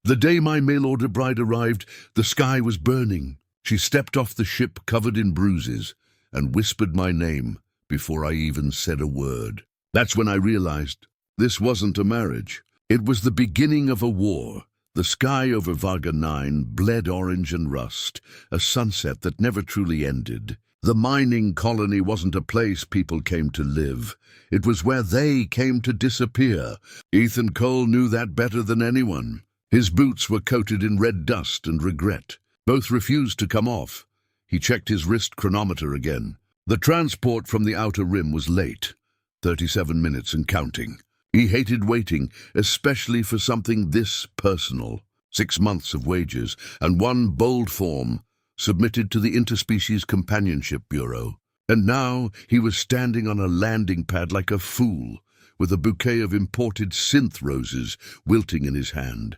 The day my mail-order bride arrived, the sky was burning. She stepped off the ship covered in bruises and whispered my name before I even said a word. That's when I realized this wasn't a marriage. It was the beginning of a war. The sky over Varga 9 bled orange and rust, a sunset that never truly ended. The mining colony wasn't a place people came to live. It was where they came to disappear. Ethan Cole knew that better than anyone. His boots were coated in red dust and regret. Both refused to come off. He checked his wrist chronometer again. The transport from the outer rim was late. 37 minutes and counting. He hated waiting, especially for something this personal. 6 months of wages and one bold form submitted to the Interspecies Companionship Bureau. And now he was standing on a landing pad like a fool, with a bouquet of imported synth roses wilting in his hand.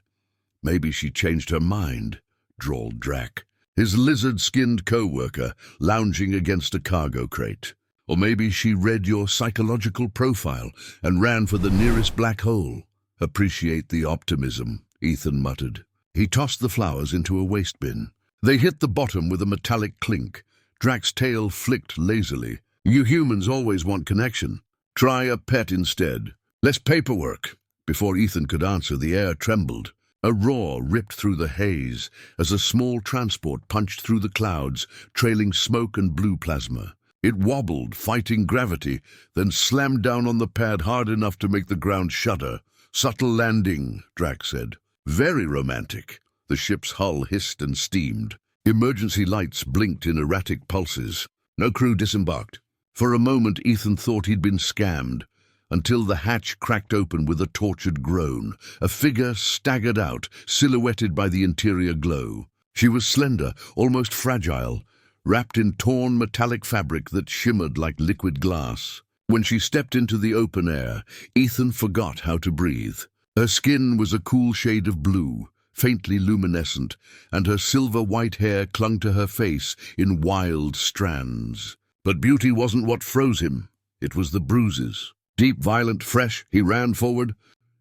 Maybe she changed her mind, drawled Drac, his lizard-skinned co-worker lounging against a cargo crate. Or maybe she read your psychological profile and ran for the nearest black hole. Appreciate the optimism, Ethan muttered. He tossed the flowers into a waste bin. They hit the bottom with a metallic clink. Drac's tail flicked lazily. You humans always want connection. Try a pet instead. Less paperwork. Before Ethan could answer, the air trembled. A roar ripped through the haze as a small transport punched through the clouds, trailing smoke and blue plasma. It wobbled, fighting gravity, then slammed down on the pad hard enough to make the ground shudder. Subtle landing, Drac said. Very romantic. The ship's hull hissed and steamed. Emergency lights blinked in erratic pulses. No crew disembarked. For a moment, Ethan thought he'd been scammed, until the hatch cracked open with a tortured groan. A figure staggered out, silhouetted by the interior glow. She was slender, almost fragile, wrapped in torn metallic fabric that shimmered like liquid glass. When she stepped into the open air, Ethan forgot how to breathe. Her skin was a cool shade of blue, faintly luminescent, and her silver-white hair clung to her face in wild strands. But beauty wasn't what froze him. It was the bruises. Deep, violent, fresh, he ran forward.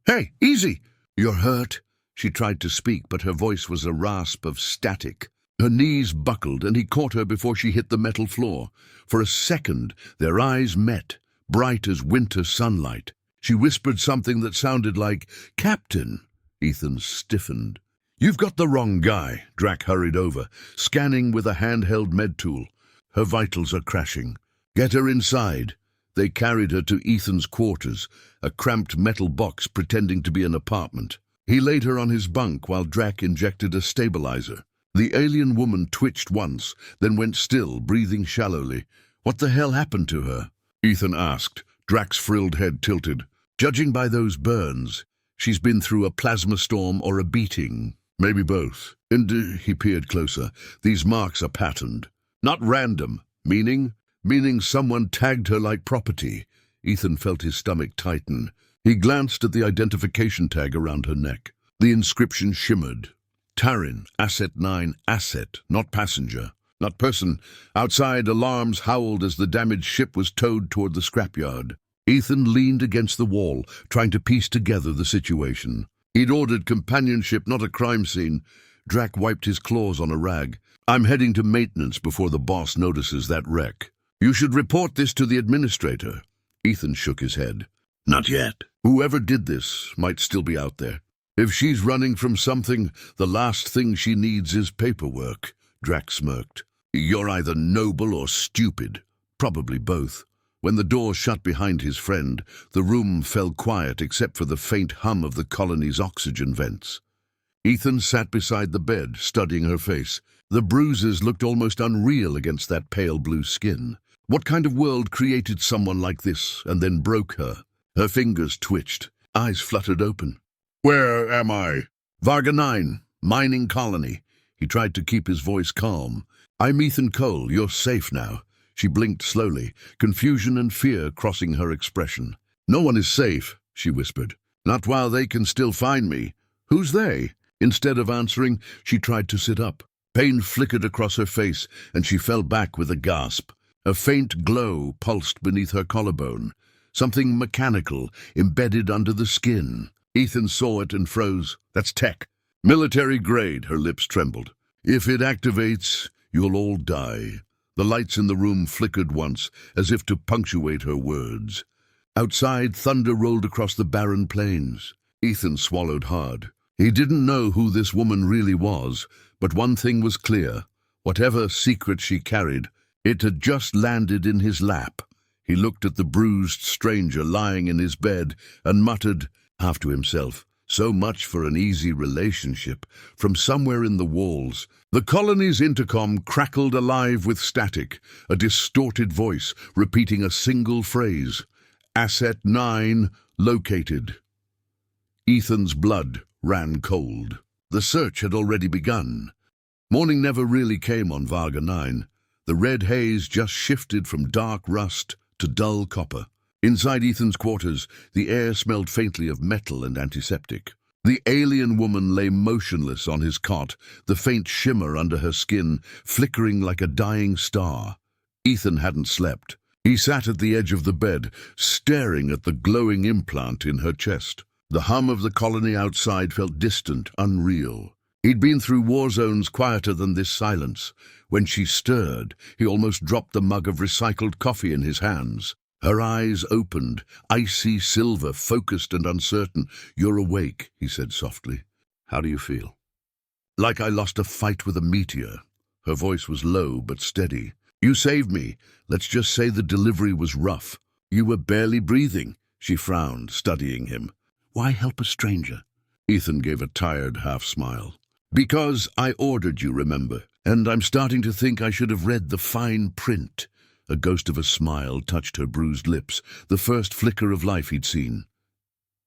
"Hey, easy! You're hurt." She tried to speak, but her voice was a rasp of static. Her knees buckled, and he caught her before she hit the metal floor. For a second, their eyes met, bright as winter sunlight. She whispered something that sounded like, "Captain." Ethan stiffened. "You've got the wrong guy." Drac hurried over, scanning with a handheld med tool. "Her vitals are crashing. Get her inside." They carried her to Ethan's quarters, a cramped metal box pretending to be an apartment. He laid her on his bunk while Drac injected a stabilizer. The alien woman twitched once, then went still, breathing shallowly. "What the hell happened to her?" Ethan asked. Drac's frilled head tilted. "Judging by those burns, she's been through a plasma storm or a beating. Maybe both." And he peered closer. "These marks are patterned. Not random. Meaning someone tagged her like property." Ethan felt his stomach tighten. He glanced at the identification tag around her neck. The inscription shimmered. Tarin, Asset 9, asset, not passenger, not person. Outside, alarms howled as the damaged ship was towed toward the scrapyard. Ethan leaned against the wall, trying to piece together the situation. He'd ordered companionship, not a crime scene. Drac wiped his claws on a rag. "I'm heading to maintenance before the boss notices that wreck. You should report this to the administrator." Ethan shook his head. "Not yet. Whoever did this might still be out there. If she's running from something, the last thing she needs is paperwork." Drac smirked. "You're either noble or stupid. Probably both." When the door shut behind his friend, the room fell quiet except for the faint hum of the colony's oxygen vents. Ethan sat beside the bed, studying her face. The bruises looked almost unreal against that pale blue skin. What kind of world created someone like this and then broke her? Her fingers twitched, eyes fluttered open. "Where am I?" "Varga 9, mining colony." He tried to keep his voice calm. "I'm Ethan Cole. You're safe now." She blinked slowly, confusion and fear crossing her expression. "No one is safe," she whispered. "Not while they can still find me." "Who's they?" Instead of answering, she tried to sit up. Pain flickered across her face, and she fell back with a gasp. A faint glow pulsed beneath her collarbone, something mechanical, embedded under the skin. Ethan saw it and froze. "That's tech." Military grade, her lips trembled. If it activates, you'll all die. The lights in the room flickered once, as if to punctuate her words. Outside, thunder rolled across the barren plains. Ethan swallowed hard. He didn't know who this woman really was, but one thing was clear. Whatever secret she carried, it had just landed in his lap. He looked at the bruised stranger lying in his bed and muttered, half to himself, "So much for an easy relationship." From somewhere in the walls, the colony's intercom crackled alive with static, a distorted voice repeating a single phrase. "Asset 9 located." Ethan's blood ran cold. The search had already begun. Morning never really came on Varga 9. The red haze just shifted from dark rust to dull copper. Inside Ethan's quarters, the air smelled faintly of metal and antiseptic. The alien woman lay motionless on his cot, the faint shimmer under her skin flickering like a dying star. Ethan hadn't slept. He sat at the edge of the bed, staring at the glowing implant in her chest. The hum of the colony outside felt distant, unreal. He'd been through war zones quieter than this silence. When she stirred, he almost dropped the mug of recycled coffee in his hands. Her eyes opened, icy silver, focused and uncertain. "You're awake," he said softly. "How do you feel?" "Like I lost a fight with a meteor." Her voice was low but steady. "You saved me. Let's just say the delivery was rough." "You were barely breathing." She frowned, studying him. "Why help a stranger?" Ethan gave a tired half-smile. "Because I ordered you, remember, and I'm starting to think I should have read the fine print." A ghost of a smile touched her bruised lips, the first flicker of life he'd seen.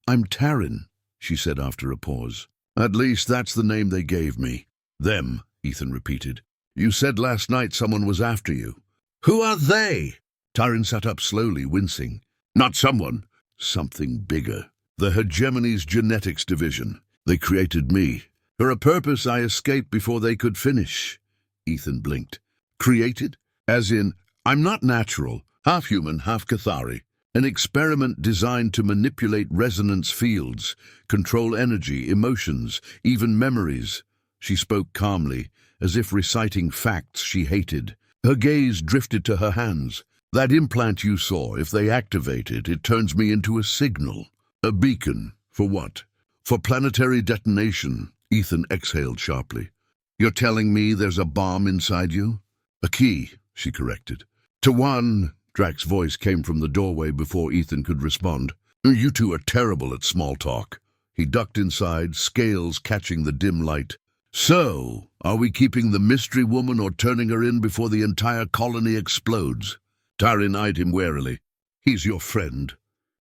"I'm Taryn," she said after a pause. "At least that's the name they gave me." "Them," Ethan repeated. "You said last night someone was after you." "Who are they?" Taryn sat up slowly, wincing. "Not someone. Something bigger. The Hegemony's genetics division. They created me. For a purpose I escaped before they could finish." Ethan blinked. "Created? As in, I'm not natural, half human, half Cathari. An experiment designed to manipulate resonance fields, control energy, emotions, even memories." She spoke calmly, as if reciting facts she hated. Her gaze drifted to her hands. "That implant you saw, if they activate it, it turns me into a signal. A beacon. For what? For planetary detonation." Ethan exhaled sharply. "You're telling me there's a bomb inside you?" "A key," she corrected. "To one," Drax's voice came from the doorway before Ethan could respond. "You two are terrible at small talk." He ducked inside, scales catching the dim light. "So, are we keeping the mystery woman or turning her in before the entire colony explodes?" Taryn eyed him warily. "He's your friend."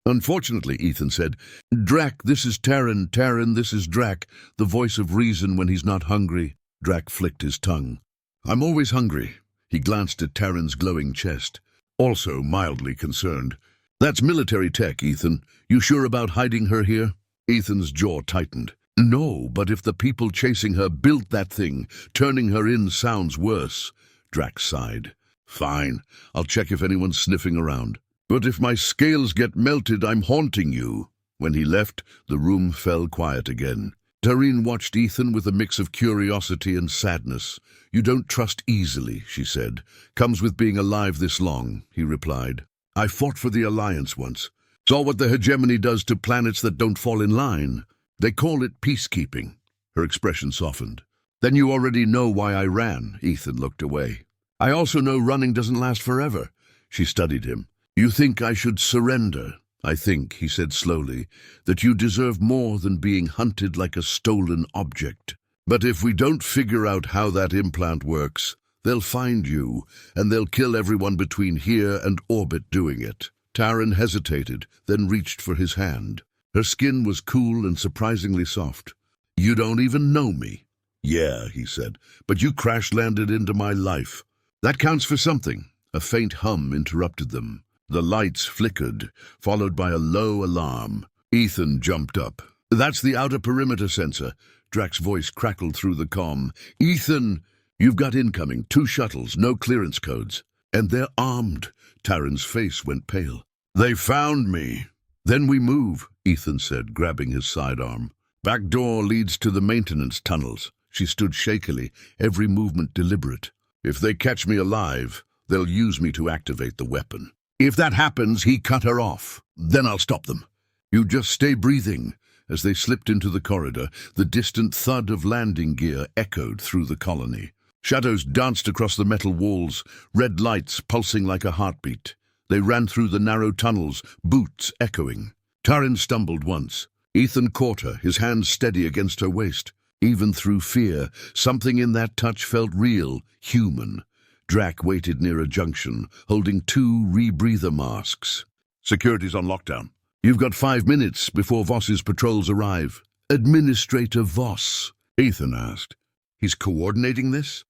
"Unfortunately," Ethan said. "Drac, this is Taryn. Taryn, this is Drac, the voice of reason when he's not hungry." Drac flicked his tongue. "I'm always hungry." He glanced at Taryn's glowing chest, also mildly concerned. "That's military tech, Ethan. You sure about hiding her here?" Ethan's jaw tightened. "No, but if the people chasing her built that thing, turning her in sounds worse." Drax sighed. "Fine, I'll check if anyone's sniffing around. But if my scales get melted, I'm haunting you." When he left, the room fell quiet again. Taryn watched Ethan with a mix of curiosity and sadness. "You don't trust easily," she said. "Comes with being alive this long," he replied. "I fought for the Alliance once. Saw what the hegemony does to planets that don't fall in line. They call it peacekeeping." Her expression softened. "Then you already know why I ran." Ethan looked away. "I also know running doesn't last forever." She studied him. "You think I should surrender?" "I think," he said slowly, "that you deserve more than being hunted like a stolen object. But if we don't figure out how that implant works, they'll find you, and they'll kill everyone between here and orbit doing it." Taryn hesitated, then reached for his hand. Her skin was cool and surprisingly soft. "You don't even know me." "Yeah," he said, "but you crash-landed into my life." "That counts for something." A faint hum interrupted them. The lights flickered, followed by a low alarm. Ethan jumped up. "That's the outer perimeter sensor." Drax's voice crackled through the comm. "Ethan, you've got incoming. 2 shuttles, no clearance codes. And they're armed." Taryn's face went pale. "They found me." "Then we move," Ethan said, grabbing his sidearm. Back door leads to the maintenance tunnels. She stood shakily, every movement deliberate. If they catch me alive, they'll use me to activate the weapon. If that happens, he cut her off. Then I'll stop them. You just stay breathing. As they slipped into the corridor, the distant thud of landing gear echoed through the colony. Shadows danced across the metal walls, red lights pulsing like a heartbeat. They ran through the narrow tunnels, boots echoing. Taryn stumbled once. Ethan caught her, his hands steady against her waist. Even through fear, something in that touch felt real, human. Drac waited near a junction, holding 2 rebreather masks. Security's on lockdown. You've got 5 minutes before Voss's patrols arrive. Administrator Voss, Ethan asked. He's coordinating this?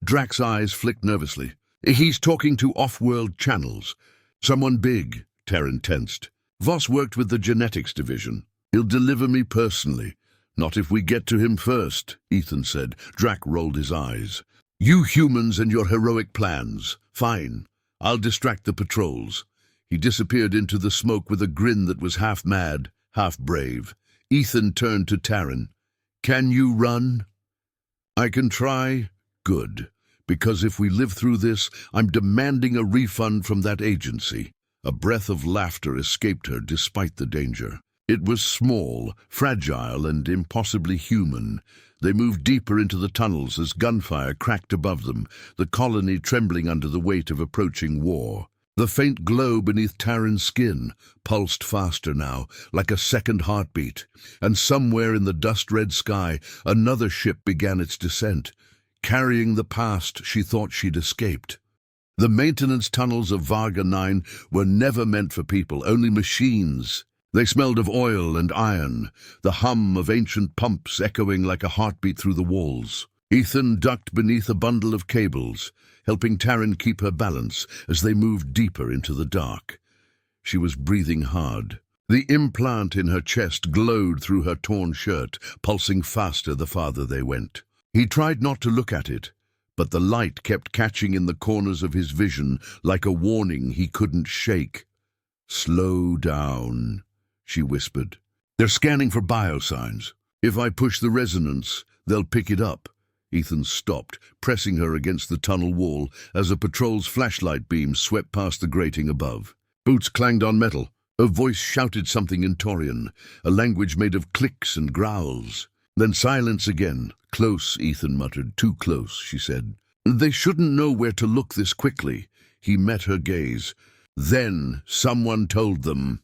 Drac's eyes flicked nervously. He's talking to off-world channels. Someone big, Taryn tensed. Voss worked with the genetics division. He'll deliver me personally. Not if we get to him first, Ethan said. Drac rolled his eyes. You humans and your heroic plans. Fine. I'll distract the patrols. He disappeared into the smoke with a grin that was half mad, half brave. Ethan turned to Taryn. Can you run? I can try. Good. Because if we live through this, I'm demanding a refund from that agency. A breath of laughter escaped her despite the danger. It was small, fragile, and impossibly human. They moved deeper into the tunnels as gunfire cracked above them, the colony trembling under the weight of approaching war. The faint glow beneath Taryn's skin pulsed faster now, like a second heartbeat, and somewhere in the dust-red sky, another ship began its descent, carrying the past she thought she'd escaped. The maintenance tunnels of Varga 9 were never meant for people, only machines. They smelled of oil and iron, the hum of ancient pumps echoing like a heartbeat through the walls. Ethan ducked beneath a bundle of cables, helping Taryn keep her balance as they moved deeper into the dark. She was breathing hard. The implant in her chest glowed through her torn shirt, pulsing faster the farther they went. He tried not to look at it, but the light kept catching in the corners of his vision like a warning he couldn't shake. Slow down, she whispered. They're scanning for biosigns. If I push the resonance, they'll pick it up. Ethan stopped, pressing her against the tunnel wall as a patrol's flashlight beam swept past the grating above. Boots clanged on metal. A voice shouted something in Taurian, a language made of clicks and growls. Then silence again. Close, Ethan muttered. Too close, she said. They shouldn't know where to look this quickly. He met her gaze. Then someone told them.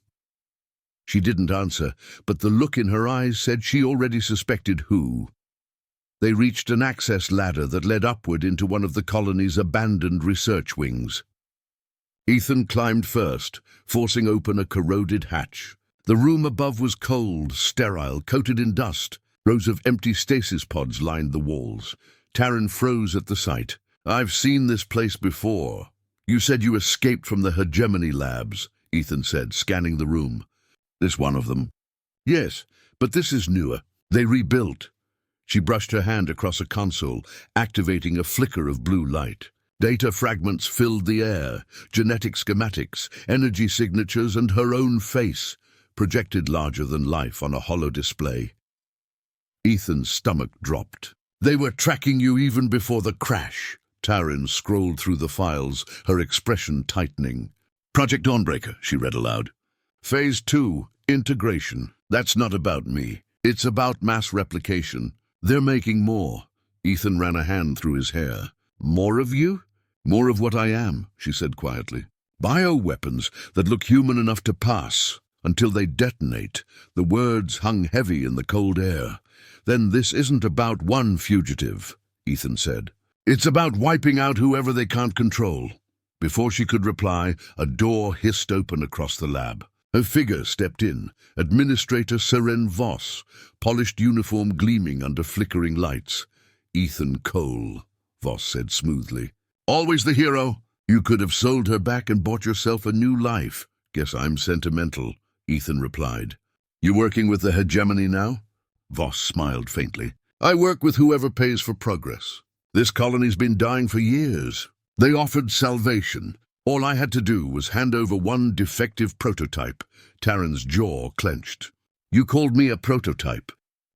She didn't answer, but the look in her eyes said she already suspected who. They reached an access ladder that led upward into one of the colony's abandoned research wings. Ethan climbed first, forcing open a corroded hatch. The room above was cold, sterile, coated in dust. Rows of empty stasis pods lined the walls. Taryn froze at the sight. I've seen this place before. You said you escaped from the hegemony labs, Ethan said, scanning the room. This one of them? Yes, but this is newer. They rebuilt. She brushed her hand across a console, activating a flicker of blue light. Data fragments filled the air, genetic schematics, energy signatures, and her own face, projected larger than life on a hollow display. Ethan's stomach dropped. They were tracking you even before the crash. Taryn scrolled through the files, her expression tightening. Project Dawnbreaker, she read aloud. Phase 2, integration. That's not about me. It's about mass replication. They're making more. Ethan ran a hand through his hair. More of you? More of what I am, she said quietly. Bioweapons that look human enough to pass. Until they detonate. The words hung heavy in the cold air. Then this isn't about one fugitive, Ethan said. It's about wiping out whoever they can't control. Before she could reply, a door hissed open across the lab. A figure stepped in, Administrator Seren Voss, polished uniform gleaming under flickering lights. Ethan Cole, Voss said smoothly. Always the hero. You could have sold her back and bought yourself a new life. Guess I'm sentimental, Ethan replied. You working with the hegemony now? Voss smiled faintly. I work with whoever pays for progress. This colony's been dying for years. They offered salvation. All I had to do was hand over one defective prototype. Taryn's jaw clenched. You called me a prototype.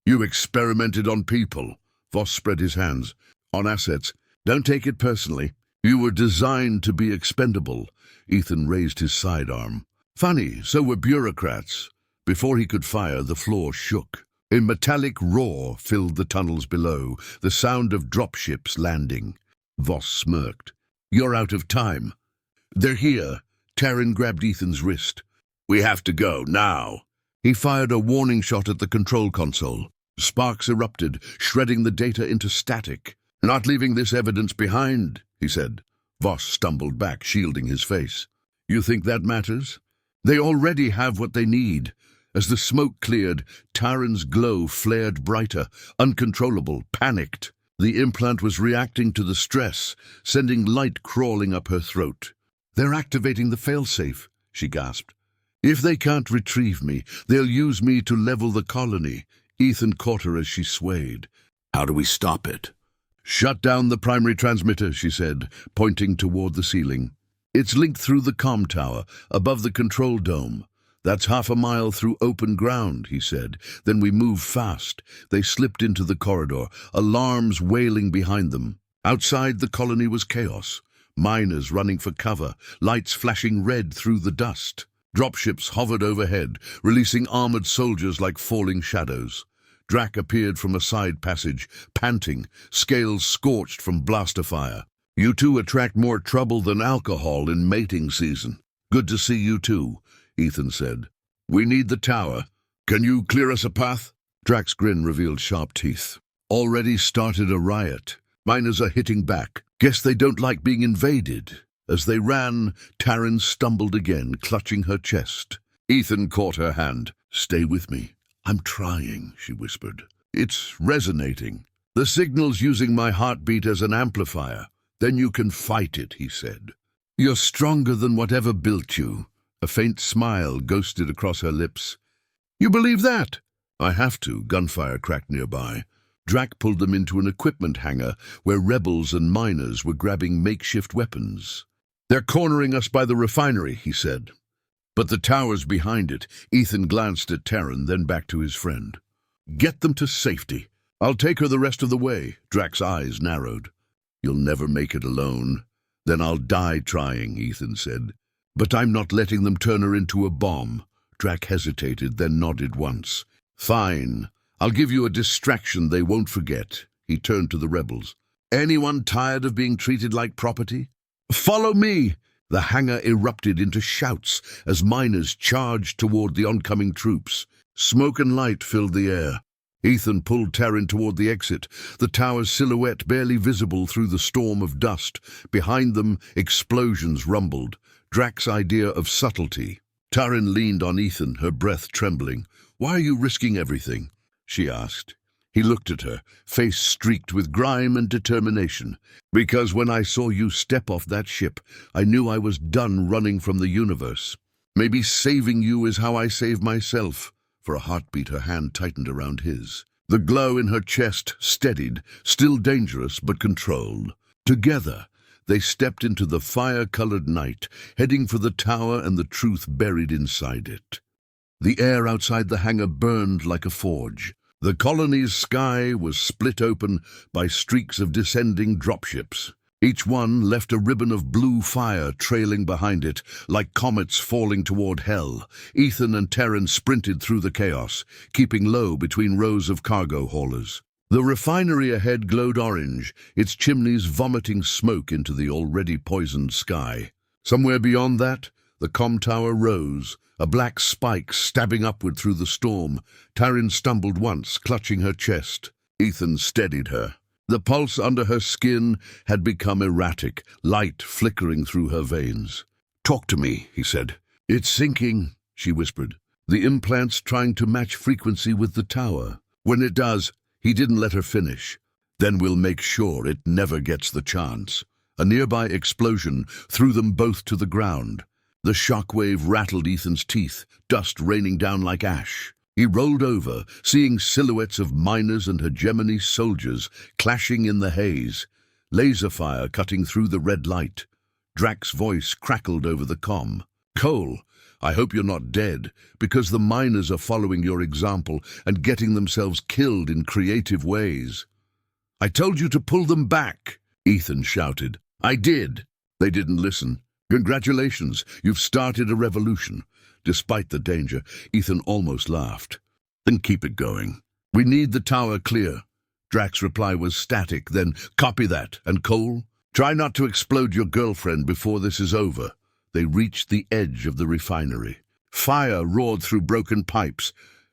You experimented on people. Voss spread his hands. On assets. Don't take it personally. You were designed to be expendable. Ethan raised his sidearm. Funny, so were bureaucrats. Before he could fire, the floor shook. A metallic roar filled the tunnels below, the sound of dropships landing. Voss smirked. You're out of time. They're here. Taryn grabbed Ethan's wrist. We have to go, now. He fired a warning shot at the control console. Sparks erupted, shredding the data into static. Not leaving this evidence behind, he said. Voss stumbled back, shielding his face. You think that matters? They already have what they need. As the smoke cleared, Taryn's glow flared brighter, uncontrollable, panicked. The implant was reacting to the stress, sending light crawling up her throat. They're activating the failsafe, she gasped. If they can't retrieve me, they'll use me to level the colony. Ethan caught her as she swayed. How do we stop it? Shut down the primary transmitter, she said, pointing toward the ceiling. It's linked through the comm tower, above the control dome. That's 1/2 a mile through open ground, he said. Then we move fast. They slipped into the corridor, alarms wailing behind them. Outside, the colony was chaos. Miners running for cover, lights flashing red through the dust. Dropships hovered overhead, releasing armored soldiers like falling shadows. Drac appeared from a side passage, panting, scales scorched from blaster fire. You two attract more trouble than alcohol in mating season. Good to see you too, Ethan said. We need the tower. Can you clear us a path? Drac's grin revealed sharp teeth. Already started a riot. Miners are hitting back. Guess they don't like being invaded. As they ran, Taryn stumbled again, clutching her chest. Ethan caught her hand. Stay with me. I'm trying, she whispered. It's resonating. The signal's using my heartbeat as an amplifier. Then you can fight it, he said. You're stronger than whatever built you. A faint smile ghosted across her lips. You believe that? I have to, gunfire cracked nearby. Drac pulled them into an equipment hangar where rebels and miners were grabbing makeshift weapons. They're cornering us by the refinery, he said. But the tower's behind it. Ethan glanced at Taryn, then back to his friend. Get them to safety. I'll take her the rest of the way. Drac's eyes narrowed. You'll never make it alone. Then I'll die trying, Ethan said. But I'm not letting them turn her into a bomb. Drac hesitated, then nodded once. Fine. I'll give you a distraction they won't forget. He turned to the rebels. Anyone tired of being treated like property? Follow me! The hangar erupted into shouts as miners charged toward the oncoming troops. Smoke and light filled the air. Ethan pulled Taryn toward the exit, the tower's silhouette barely visible through the storm of dust. Behind them, explosions rumbled. Drac's idea of subtlety. Taryn leaned on Ethan, her breath trembling. Why are you risking everything? She asked. He looked at her, face streaked with grime and determination. Because when I saw you step off that ship, I knew I was done running from the universe. Maybe saving you is how I save myself. For a heartbeat, her hand tightened around his. The glow in her chest steadied, still dangerous but controlled. Together, they stepped into the fire-colored night, heading for the tower and the truth buried inside it. The air outside the hangar burned like a forge. The colony's sky was split open by streaks of descending dropships. Each one left a ribbon of blue fire trailing behind it, like comets falling toward hell. Ethan and Taryn sprinted through the chaos, keeping low between rows of cargo haulers. The refinery ahead glowed orange, its chimneys vomiting smoke into the already poisoned sky. Somewhere beyond that, the comm tower rose, a black spike stabbing upward through the storm. Taryn stumbled once, clutching her chest. Ethan steadied her. The pulse under her skin had become erratic, light flickering through her veins. "Talk to me," he said. "It's sinking," she whispered. "The implant's trying to match frequency with the tower. When it does," he didn't let her finish. "Then we'll make sure it never gets the chance." A nearby explosion threw them both to the ground. The shockwave rattled Ethan's teeth, dust raining down like ash. He rolled over, seeing silhouettes of miners and hegemony soldiers clashing in the haze, laser fire cutting through the red light. Drac's voice crackled over the comm. "Cole, I hope you're not dead, because the miners are following your example and getting themselves killed in creative ways." "I told you to pull them back," Ethan shouted. "I did." They didn't listen. "Congratulations, you've started a revolution." Despite the danger, Ethan almost laughed. "Then keep it going. We need the tower clear." Drax's reply was static, then, "Copy that. And Cole? Try not to explode your girlfriend before this is over." They reached the edge of the refinery. Fire roared through broken pipes.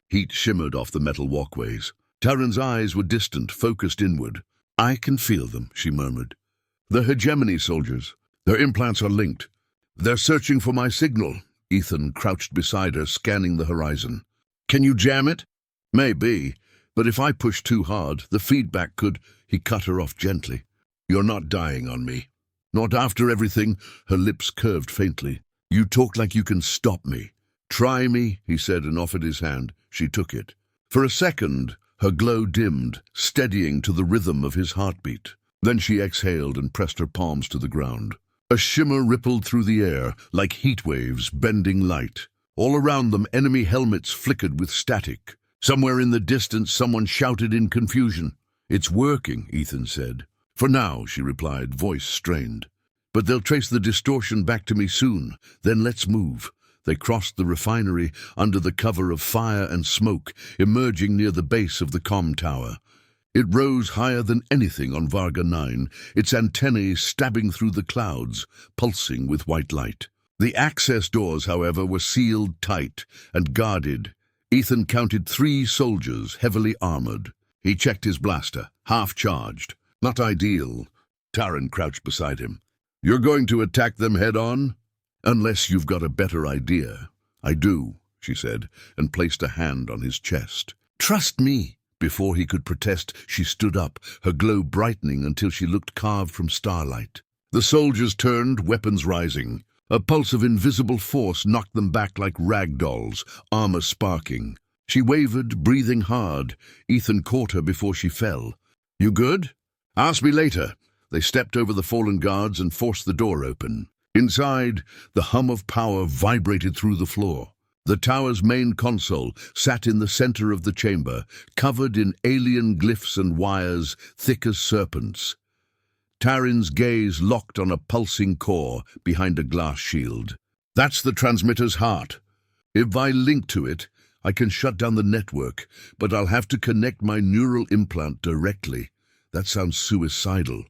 Heat shimmered off the metal walkways. Taryn's eyes were distant, focused inward. "I can feel them," she murmured. "The hegemony soldiers. Their implants are linked. They're searching for my signal." Ethan crouched beside her, scanning the horizon. "Can you jam it?" "Maybe, but if I push too hard, the feedback could—" He cut her off gently. "You're not dying on me. Not after everything." Her lips curved faintly. "You talk like you can stop me." "Try me," he said, and offered his hand. She took it. For a second, her glow dimmed, steadying to the rhythm of his heartbeat. Then she exhaled and pressed her palms to the ground. A shimmer rippled through the air, like heat waves bending light. All around them, enemy helmets flickered with static. Somewhere in the distance, someone shouted in confusion. "It's working," Ethan said. "For now," she replied, voice strained. "But they'll trace the distortion back to me soon. Then let's move." They crossed the refinery under the cover of fire and smoke, emerging near the base of the comm tower. It rose higher than anything on Varga 9, its antennae stabbing through the clouds, pulsing with white light. The access doors, however, were sealed tight and guarded. Ethan counted 3 soldiers, heavily armored. He checked his blaster, half-charged. "Not ideal." Taryn crouched beside him. "You're going to attack them head-on?" "Unless you've got a better idea." "I do," she said, and placed a hand on his chest. "Trust me." Before he could protest, she stood up, her glow brightening until she looked carved from starlight. The soldiers turned, weapons rising. A pulse of invisible force knocked them back like rag dolls, armor sparking. She wavered, breathing hard. Ethan caught her before she fell. "You good?" "Ask me later." They stepped over the fallen guards and forced the door open. Inside, the hum of power vibrated through the floor. The tower's main console sat in the center of the chamber, covered in alien glyphs and wires thick as serpents. Taryn's gaze locked on a pulsing core behind a glass shield. "That's the transmitter's heart. If I link to it, I can shut down the network, but I'll have to connect my neural implant directly. That sounds suicidal."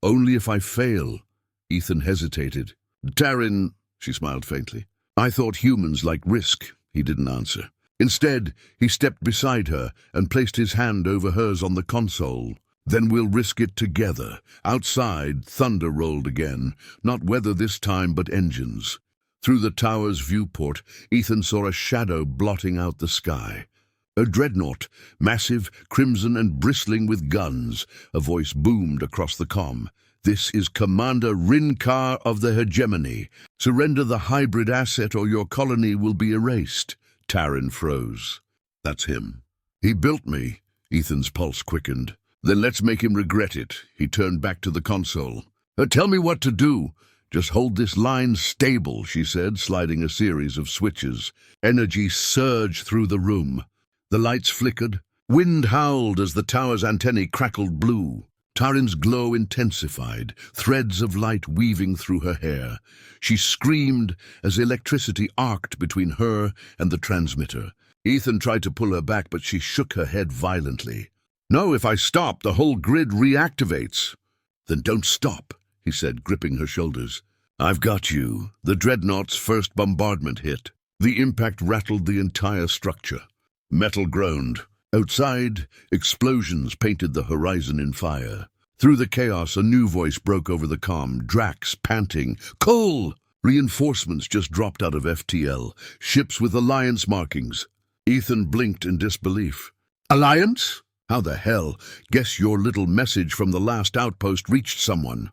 "Only if I fail." Ethan hesitated. "Taryn," she smiled faintly. "I thought humans liked risk." He didn't answer. Instead, he stepped beside her and placed his hand over hers on the console. "Then we'll risk it together." Outside, thunder rolled again, not weather this time, but engines. Through the tower's viewport, Ethan saw a shadow blotting out the sky. A dreadnought, massive, crimson and bristling with guns. A voice boomed across the comm. "This is Commander Rinkar of the Hegemony. Surrender the hybrid asset or your colony will be erased." Taryn froze. "That's him." "He built me." Ethan's pulse quickened. "Then let's make him regret it." He turned back to the console. "Tell me what to do." "Just hold this line stable," she said, sliding a series of switches. Energy surged through the room. The lights flickered. Wind howled as the tower's antennae crackled blue. Taryn's glow intensified, threads of light weaving through her hair. She screamed as electricity arced between her and the transmitter. Ethan tried to pull her back, but she shook her head violently. "No, if I stop, the whole grid reactivates." "Then don't stop," he said, gripping her shoulders. "I've got you." The dreadnought's first bombardment hit. The impact rattled the entire structure. Metal groaned. Outside, explosions painted the horizon in fire. Through the chaos, a new voice broke over the comm, Drax panting. "Cole!" Reinforcements just dropped out of FTL, ships with Alliance markings. Ethan blinked in disbelief. "Alliance? How the hell? Guess your little message from the last outpost reached someone."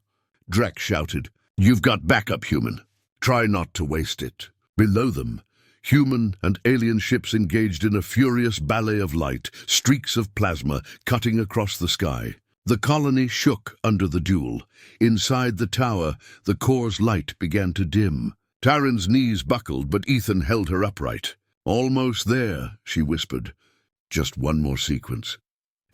Drax shouted. "You've got backup, human. Try not to waste it." Below them, human and alien ships engaged in a furious ballet of light, streaks of plasma cutting across the sky. The colony shook under the duel. Inside the tower, the core's light began to dim. Taryn's knees buckled, but Ethan held her upright. "Almost there," she whispered. "Just one more sequence."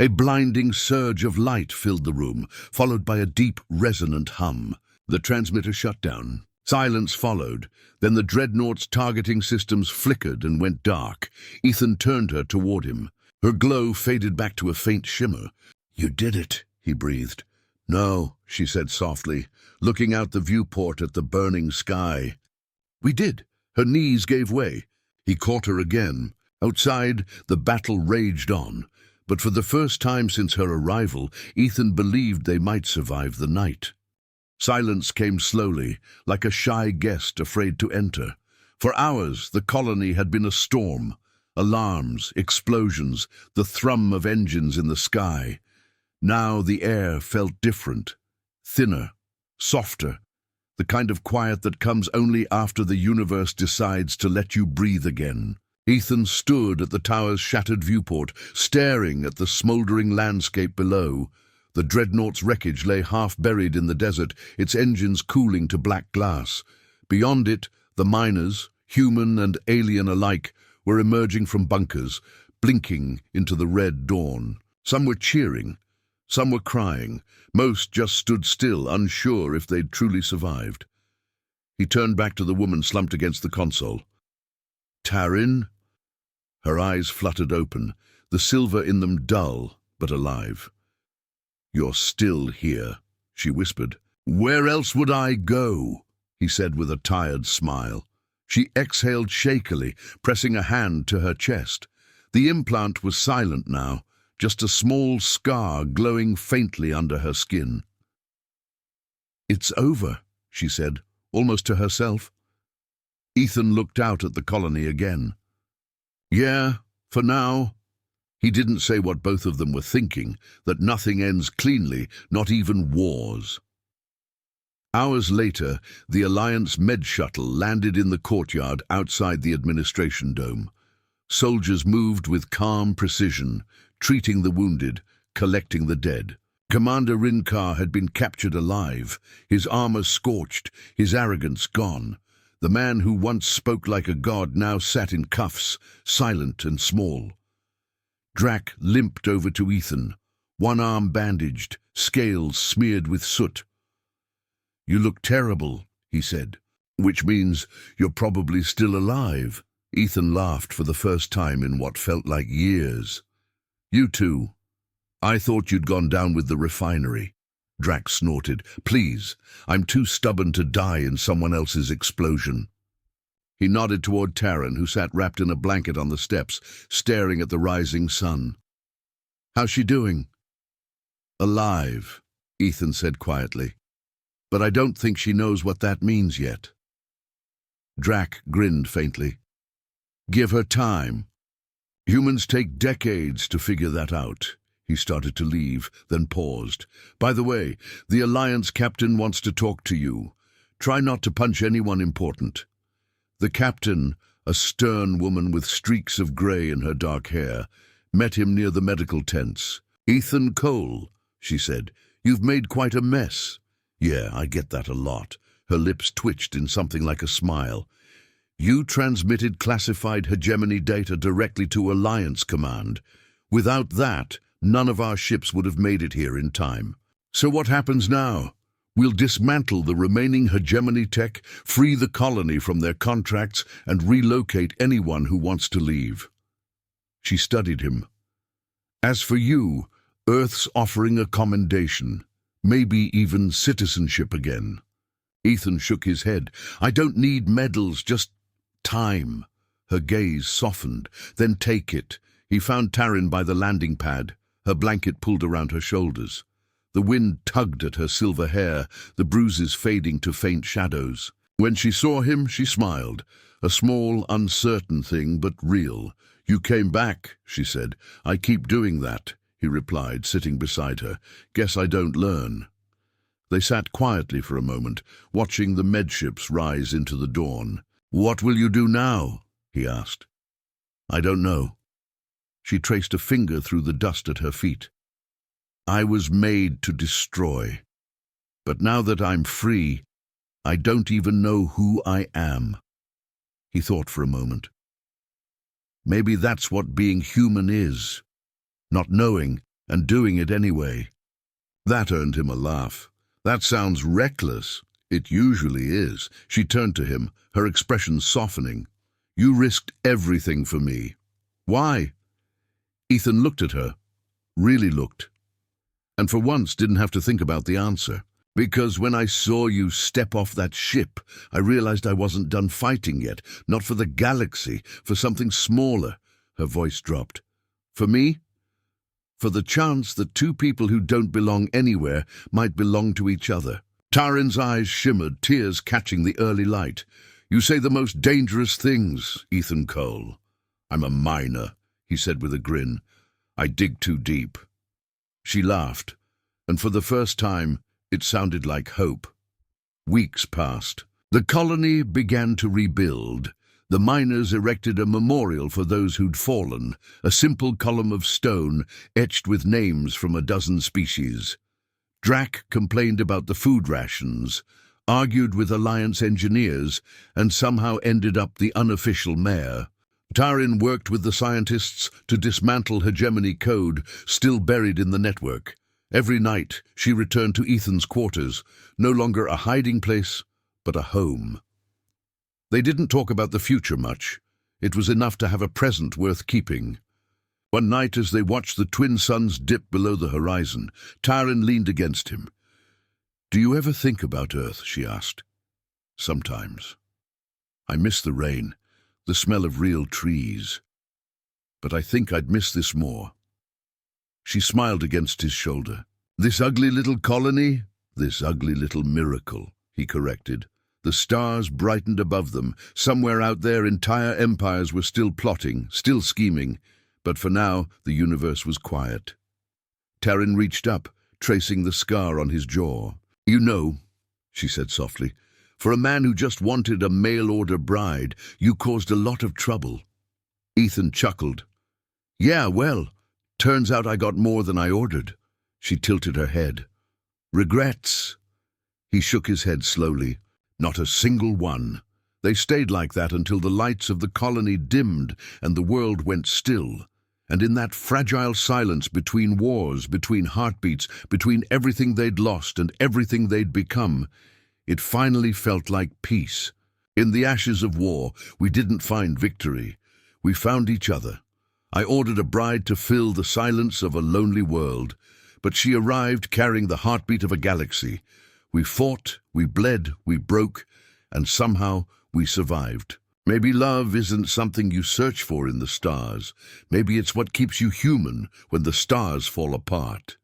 A blinding surge of light filled the room, followed by a deep, resonant hum. The transmitter shut down. Silence followed. Then the dreadnought's targeting systems flickered and went dark. Ethan turned her toward him. Her glow faded back to a faint shimmer. "You did it," he breathed. "No," she said softly, looking out the viewport at the burning sky. "We did." Her knees gave way. He caught her again. Outside, the battle raged on. But for the first time since her arrival, Ethan believed they might survive the night. Silence came slowly, like a shy guest afraid to enter. For hours, the colony had been a storm. Alarms, explosions, the thrum of engines in the sky. Now the air felt different, thinner, softer, the kind of quiet that comes only after the universe decides to let you breathe again. Ethan stood at the tower's shattered viewport, staring at the smoldering landscape below. The dreadnought's wreckage lay half buried in the desert, its engines cooling to black glass. Beyond it, the miners, human and alien alike, were emerging from bunkers, blinking into the red dawn. Some were cheering, some were crying. Most just stood still, unsure if they'd truly survived. He turned back to the woman slumped against the console. "Taryn?" Her eyes fluttered open, the silver in them dull but alive. "You're still here," she whispered. "Where else would I go?" he said with a tired smile. She exhaled shakily, pressing a hand to her chest. The implant was silent now, just a small scar glowing faintly under her skin. "It's over," she said, almost to herself. Ethan looked out at the colony again. "Yeah, for now." He didn't say what both of them were thinking, that nothing ends cleanly, not even wars. Hours later, the Alliance med shuttle landed in the courtyard outside the administration dome. Soldiers moved with calm precision, treating the wounded, collecting the dead. Commander Rinkar had been captured alive, his armor scorched, his arrogance gone. The man who once spoke like a god now sat in cuffs, silent and small. Drac limped over to Ethan, one arm bandaged, scales smeared with soot. "You look terrible," he said. "Which means you're probably still alive." Ethan laughed for the first time in what felt like years. "You too. I thought you'd gone down with the refinery." Drac snorted. "Please, I'm too stubborn to die in someone else's explosion." He nodded toward Taryn, who sat wrapped in a blanket on the steps, staring at the rising sun. "How's she doing?" "Alive," Ethan said quietly. "But I don't think she knows what that means yet." Drac grinned faintly. "Give her time. Humans take decades to figure that out." He started to leave, then paused. "By the way, the Alliance captain wants to talk to you. Try not to punch anyone important." The captain, a stern woman with streaks of grey in her dark hair, met him near the medical tents. "Ethan Cole," she said, "you've made quite a mess." "Yeah, I get that a lot." Her lips twitched in something like a smile. "You transmitted classified hegemony data directly to Alliance Command. Without that, none of our ships would have made it here in time. So what happens now? We'll dismantle the remaining hegemony tech, free the colony from their contracts, and relocate anyone who wants to leave." She studied him. "As for you, Earth's offering a commendation, maybe even citizenship again." Ethan shook his head. "I don't need medals, just time." Her gaze softened. "Then take it." He found Taryn by the landing pad, her blanket pulled around her shoulders. The wind tugged at her silver hair, the bruises fading to faint shadows. When she saw him, she smiled. A small, uncertain thing, but real. "You came back," she said. "I keep doing that," he replied, sitting beside her. "Guess I don't learn." They sat quietly for a moment, watching the medships rise into the dawn. "What will you do now?" he asked. "I don't know." She traced a finger through the dust at her feet. "I was made to destroy. But now that I'm free, I don't even know who I am." He thought for a moment. Maybe that's what being human is. Not knowing and doing it anyway. That earned him a laugh. "That sounds reckless." "It usually is." She turned to him, her expression softening. "You risked everything for me. Why?" Ethan looked at her, really looked, and for once didn't have to think about the answer. "Because when I saw you step off that ship, I realized I wasn't done fighting yet. Not for the galaxy, for something smaller." Her voice dropped. "For me? For the chance that two people who don't belong anywhere might belong to each other." Taran's eyes shimmered, tears catching the early light. "You say the most dangerous things, Ethan Cole." "I'm a miner," he said with a grin. "I dig too deep." She laughed, and for the first time, it sounded like hope. Weeks passed. The colony began to rebuild. The miners erected a memorial for those who'd fallen, a simple column of stone etched with names from a dozen species. Drac complained about the food rations, argued with Alliance engineers, and somehow ended up the unofficial mayor. Taran worked with the scientists to dismantle hegemony code still buried in the network. Every night she returned to Ethan's quarters, no longer a hiding place, but a home. They didn't talk about the future much. It was enough to have a present worth keeping. One night, as they watched the twin suns dip below the horizon, Taran leaned against him. "Do you ever think about Earth?" she asked. "Sometimes. I miss the rain, the smell of real trees. But I think I'd miss this more." She smiled against his shoulder. "This ugly little colony? This ugly little miracle," he corrected. The stars brightened above them. Somewhere out there, entire empires were still plotting, still scheming. But for now, the universe was quiet. Taran reached up, tracing the scar on his jaw. "You know," she said softly, "for a man who just wanted a mail-order bride, you caused a lot of trouble." Ethan chuckled. "Yeah, well, turns out I got more than I ordered." She tilted her head. "Regrets?" He shook his head slowly. "Not a single one. They stayed like that until the lights of the colony dimmed and the world went still. And in that fragile silence between wars, between heartbeats, between everything they'd lost and everything they'd become, it finally felt like peace. In the ashes of war, we didn't find victory. We found each other. I ordered a bride to fill the silence of a lonely world, but she arrived carrying the heartbeat of a galaxy. We fought, we bled, we broke, and somehow we survived. Maybe love isn't something you search for in the stars. Maybe it's what keeps you human when the stars fall apart."